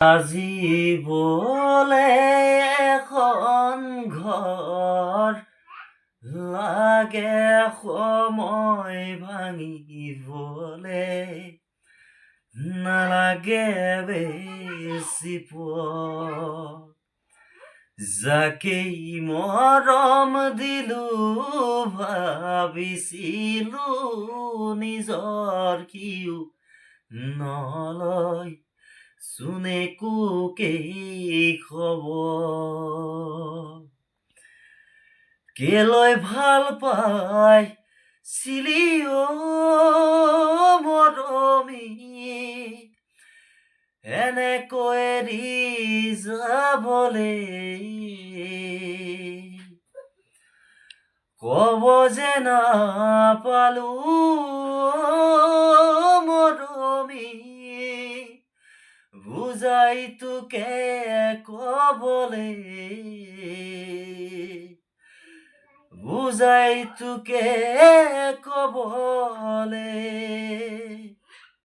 আজি বলে এখন ঘৰ লাগে সময় ভাঙিবলে নালাগে বেছি পৰ যাকেই মৰম দিলো ভাবিছিলো নিজৰ কিও নলয় চোনে কোকেই খবৰ কেলৈ ভাল পাই চিলি মৰমী এনেকৈ এৰি যাবলে কব যে নাপালো মৰমী বুজাই তোকে কবলে বুজাই তোকে কব